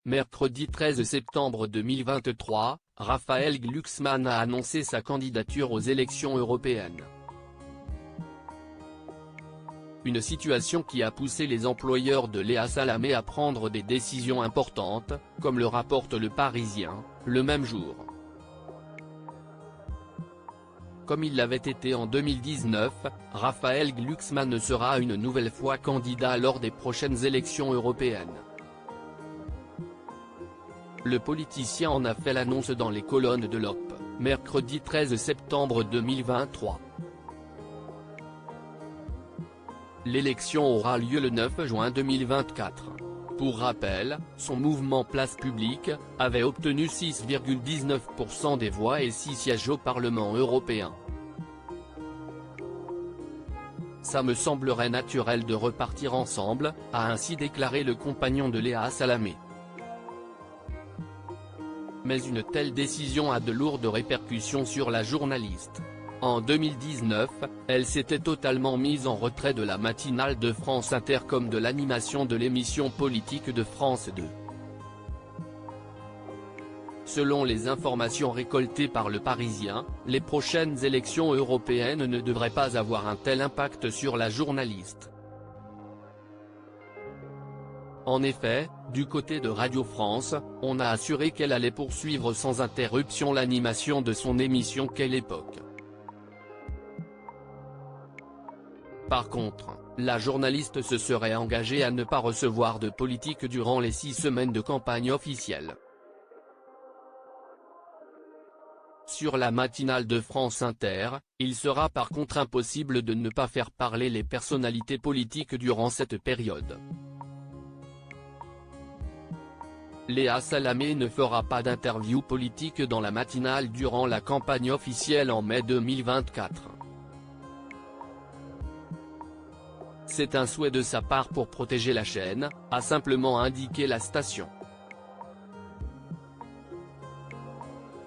Mercredi 13 septembre 2023, Raphaël Glucksmann a annoncé sa candidature aux élections européennes. Une situation qui a poussé les employeurs de Léa Salamé à prendre des décisions importantes, comme le rapporte Le Parisien, le même jour. Comme il l'avait été en 2019, Raphaël Glucksmann sera une nouvelle fois candidat lors des prochaines élections européennes. Le politicien en a fait l'annonce dans les colonnes de l'Op, mercredi 13 septembre 2023. L'élection aura lieu le 9 juin 2024. Pour rappel, son mouvement Place Publique avait obtenu 6,19% des voix et 6 sièges au Parlement européen. Ça me semblerait naturel de repartir ensemble, a ainsi déclaré le compagnon de Léa Salamé. Mais une telle décision a de lourdes répercussions sur la journaliste. En 2019, elle s'était totalement mise en retrait de la matinale de France Inter comme de l'animation de l'émission politique de France 2. Selon les informations récoltées par Le Parisien, les prochaines élections européennes ne devraient pas avoir un tel impact sur la journaliste. En effet, du côté de Radio France, on a assuré qu'elle allait poursuivre sans interruption l'animation de son émission Quelle époque. Par contre, la journaliste se serait engagée à ne pas recevoir de politique durant les 6 semaines de campagne officielle. Sur la matinale de France Inter, il sera par contre impossible de ne pas faire parler les personnalités politiques durant cette période. Léa Salamé ne fera pas d'interview politique dans la matinale durant la campagne officielle en mai 2024. C'est un souhait de sa part pour protéger la chaîne, a simplement indiqué la station.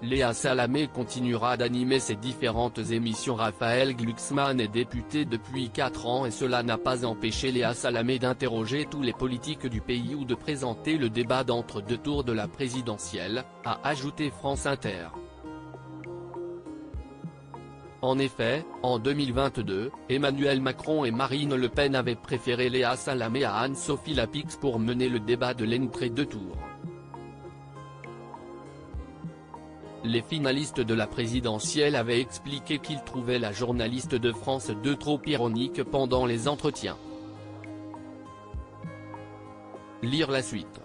Léa Salamé continuera d'animer ses différentes émissions. Raphaël Glucksmann est député depuis 4 ans et cela n'a pas empêché Léa Salamé d'interroger tous les politiques du pays ou de présenter le débat d'entre-deux tours de la présidentielle, a ajouté France Inter. En effet, en 2022, Emmanuel Macron et Marine Le Pen avaient préféré Léa Salamé à Anne-Sophie Lapix pour mener le débat de l'entre-deux tours. Les finalistes de la présidentielle avaient expliqué qu'ils trouvaient la journaliste de France 2 trop ironique pendant les entretiens. Lire la suite.